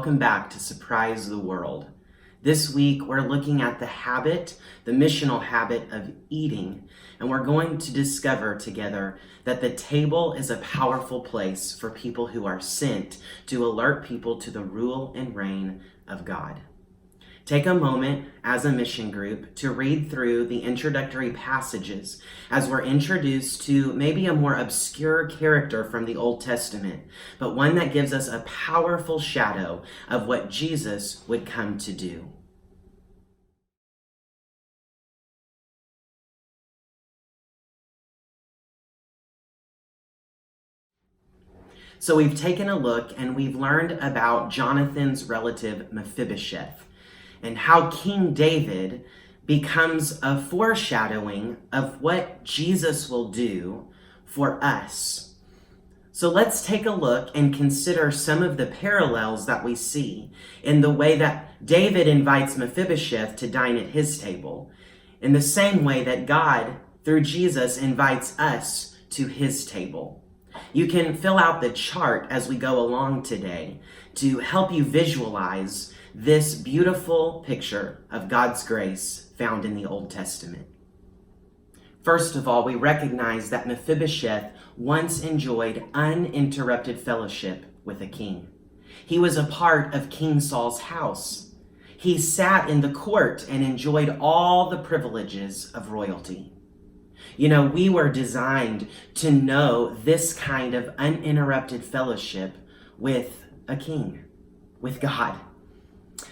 welcome back to Surprise the World. This week, we're looking at the missional habit of eating, and we're going to discover together that the table is a powerful place for people who are sent to alert people to the rule and reign of God. Take a moment as a mission group to read through the introductory passages as we're introduced to maybe a more obscure character from the Old Testament, but one that gives us a powerful shadow of what Jesus would come to do. So we've taken a look and we've learned about Jonathan's relative Mephibosheth, and how King David becomes a foreshadowing of what Jesus will do for us. So let's take a look and consider some of the parallels that we see in the way that David invites Mephibosheth to dine at his table, in the same way that God, through Jesus, invites us to his table. You can fill out the chart as we go along today to help you visualize this beautiful picture of God's grace found in the Old Testament. First of all, we recognize that Mephibosheth once enjoyed uninterrupted fellowship with a king. He was a part of King Saul's house. He sat in the court and enjoyed all the privileges of royalty. You know, we were designed to know this kind of uninterrupted fellowship with a king, with God.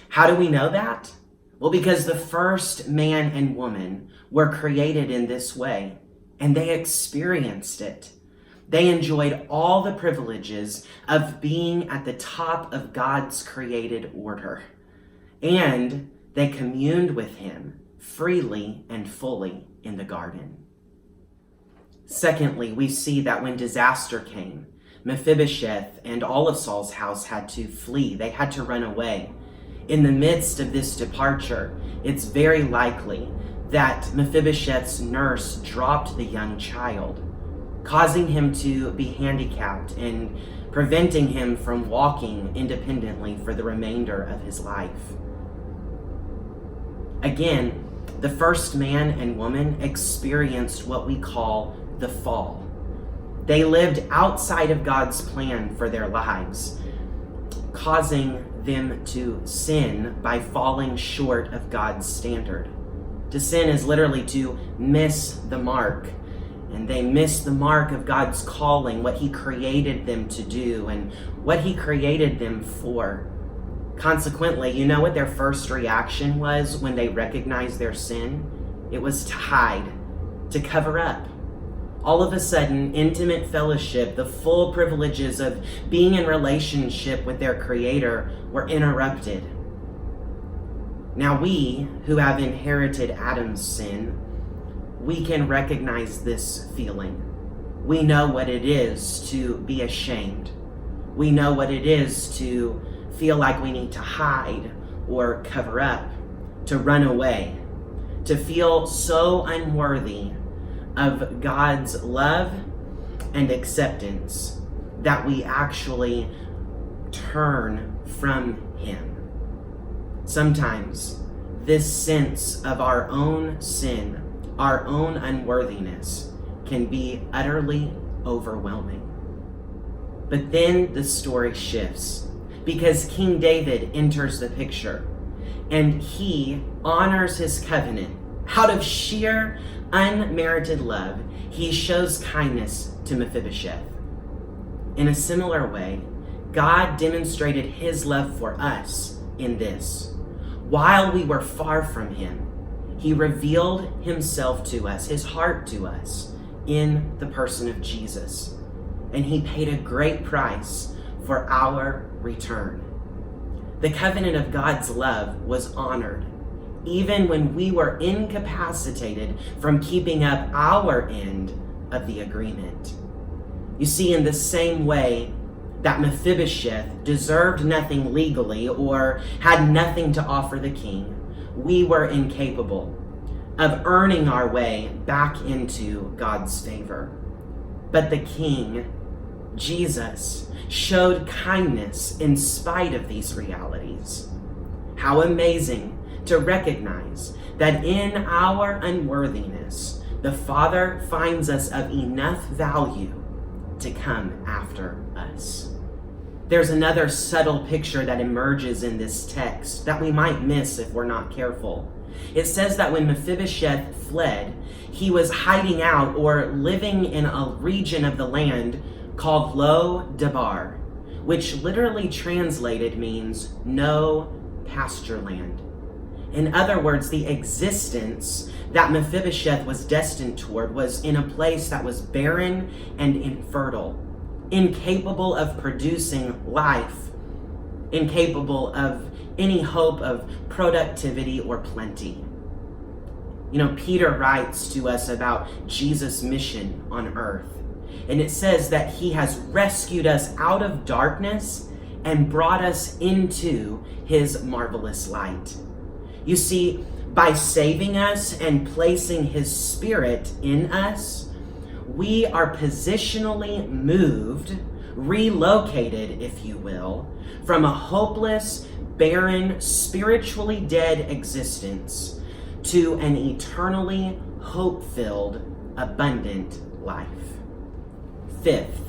How do we know that? Well, because the first man and woman were created in this way, and they experienced it. They enjoyed all the privileges of being at the top of God's created order, and they communed with him freely and fully in the garden. Secondly, we see that when disaster came, Mephibosheth and all of Saul's house had to flee. They had to run away. In the midst of this departure, it's very likely that Mephibosheth's nurse dropped the young child, causing him to be handicapped and preventing him from walking independently for the remainder of his life. Again, the first man and woman experienced what we call the fall. They lived outside of God's plan for their lives, causing them to sin by falling short of God's standard. To sin is literally to miss the mark, and they miss the mark of God's calling, what he created them to do and what he created them for. Consequently, you know what their first reaction was when they recognized their sin? It was to hide, to cover up. All of a sudden, intimate fellowship, the full privileges of being in relationship with their Creator were interrupted. Now we, who have inherited Adam's sin, we can recognize this feeling. We know what it is to be ashamed. We know what it is to feel like we need to hide or cover up, to run away, to feel so unworthy of God's love and acceptance that we actually turn from him. Sometimes this sense of our own sin, our own unworthiness, can be utterly overwhelming. But then the story shifts because King David enters the picture and he honors his covenant. Out of sheer unmerited love, he shows kindness to Mephibosheth. In a similar way, God demonstrated his love for us in this. While we were far from him, he revealed himself to us, his heart to us, in the person of Jesus. And he paid a great price for our return. The covenant of God's love was honored, even when we were incapacitated from keeping up our end of the agreement. You see, in the same way that Mephibosheth deserved nothing legally or had nothing to offer the king, we were incapable of earning our way back into God's favor. But the king Jesus showed kindness in spite of these realities. How amazing to recognize that in our unworthiness, the Father finds us of enough value to come after us. There's another subtle picture that emerges in this text that we might miss if we're not careful. It says that when Mephibosheth fled, he was hiding out or living in a region of the land called Lo Debar, which literally translated means no pasture land. In other words, the existence that Mephibosheth was destined toward was in a place that was barren and infertile, incapable of producing life, incapable of any hope of productivity or plenty. Peter writes to us about Jesus' mission on earth, and it says that he has rescued us out of darkness and brought us into his marvelous light. You see, by saving us and placing his Spirit in us, we are positionally moved, relocated, if you will, from a hopeless, barren, spiritually dead existence to an eternally hope-filled, abundant life. Fifth,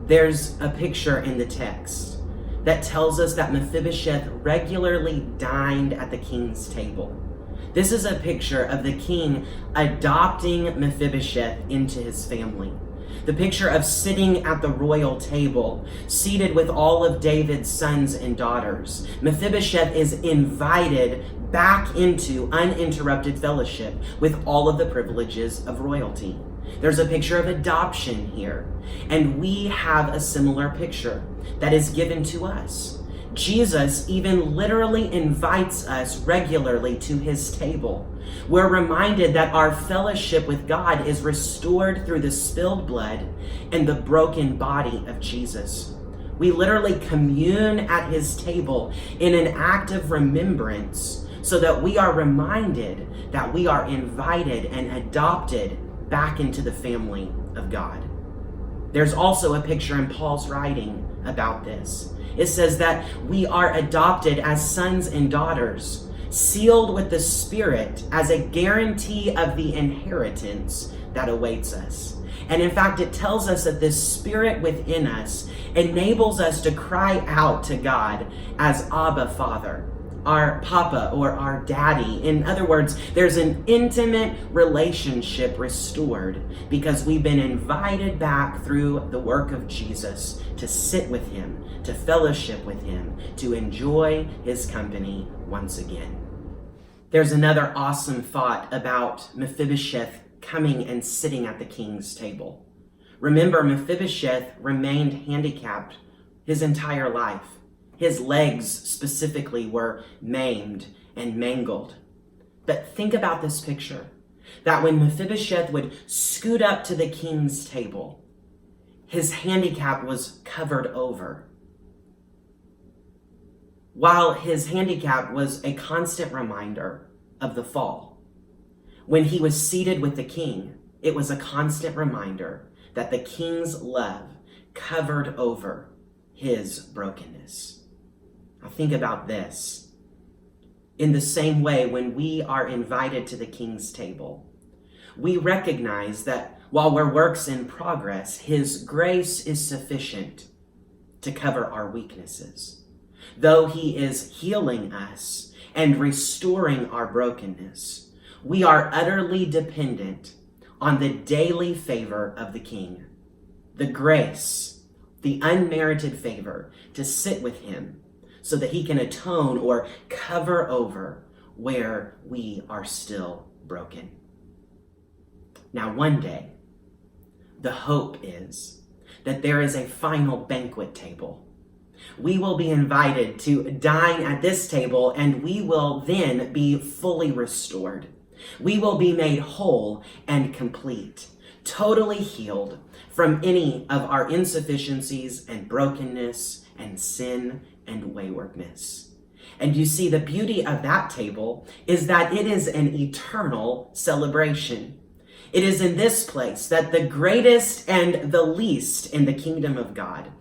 there's a picture in the text that tells us that Mephibosheth regularly dined at the king's table. This is a picture of the king adopting Mephibosheth into his family. The picture of sitting at the royal table, seated with all of David's sons and daughters. Mephibosheth is invited back into uninterrupted fellowship with all of the privileges of royalty. There's a picture of adoption here, and we have a similar picture that is given to us. Jesus even literally invites us regularly to his table. We're reminded that our fellowship with God is restored through the spilled blood and the broken body of Jesus. We literally commune at his table in an act of remembrance so that we are reminded that we are invited and adopted back into the family of God. There's also a picture in Paul's writing about this. It says that we are adopted as sons and daughters, sealed with the Spirit as a guarantee of the inheritance that awaits us. And in fact, it tells us that this Spirit within us enables us to cry out to God as Abba, Father, our Papa or our Daddy. In other words, there's an intimate relationship restored because we've been invited back through the work of Jesus to sit with him, to fellowship with him, to enjoy his company once again. There's another awesome thought about Mephibosheth coming and sitting at the king's table. Remember, Mephibosheth remained handicapped his entire life. His legs specifically were maimed and mangled. But think about this picture, that when Mephibosheth would scoot up to the king's table, his handicap was covered over. While his handicap was a constant reminder of the fall. When he was seated with the king, it was a constant reminder that the king's love covered over his brokenness. Now think about this. In the same way, when we are invited to the king's table, we recognize that while we're works in progress, his grace is sufficient to cover our weaknesses. Though he is healing us and restoring our brokenness, we are utterly dependent on the daily favor of the King, the grace, the unmerited favor to sit with him so that he can atone or cover over where we are still broken. Now, one day, the hope is that there is a final banquet table. We will be invited to dine at this table, and we will then be fully restored. We will be made whole and complete, totally healed from any of our insufficiencies and brokenness and sin and waywardness. And you see, the beauty of that table is that it is an eternal celebration. It is in this place that the greatest and the least in the kingdom of God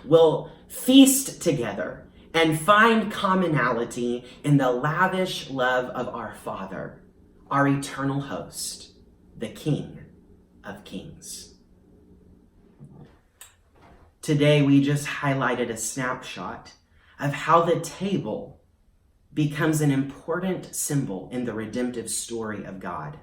will feast together and find commonality in the lavish love of our Father, our eternal host, the King of Kings. Today, we just highlighted a snapshot of how the table becomes an important symbol in the redemptive story of God,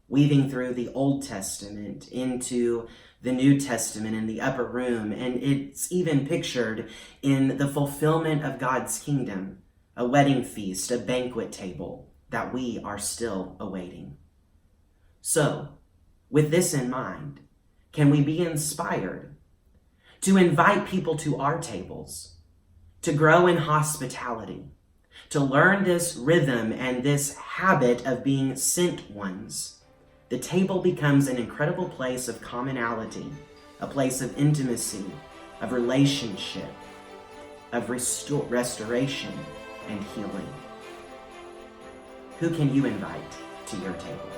weaving through the Old Testament into the New Testament in the upper room, and it's even pictured in the fulfillment of God's kingdom, a wedding feast, a banquet table that we are still awaiting. So, with this in mind, can we be inspired to invite people to our tables, to grow in hospitality, to learn this rhythm and this habit of being sent ones? The table becomes an incredible place of commonality, a place of intimacy, of relationship, of restoration and healing. Who can you invite to your table?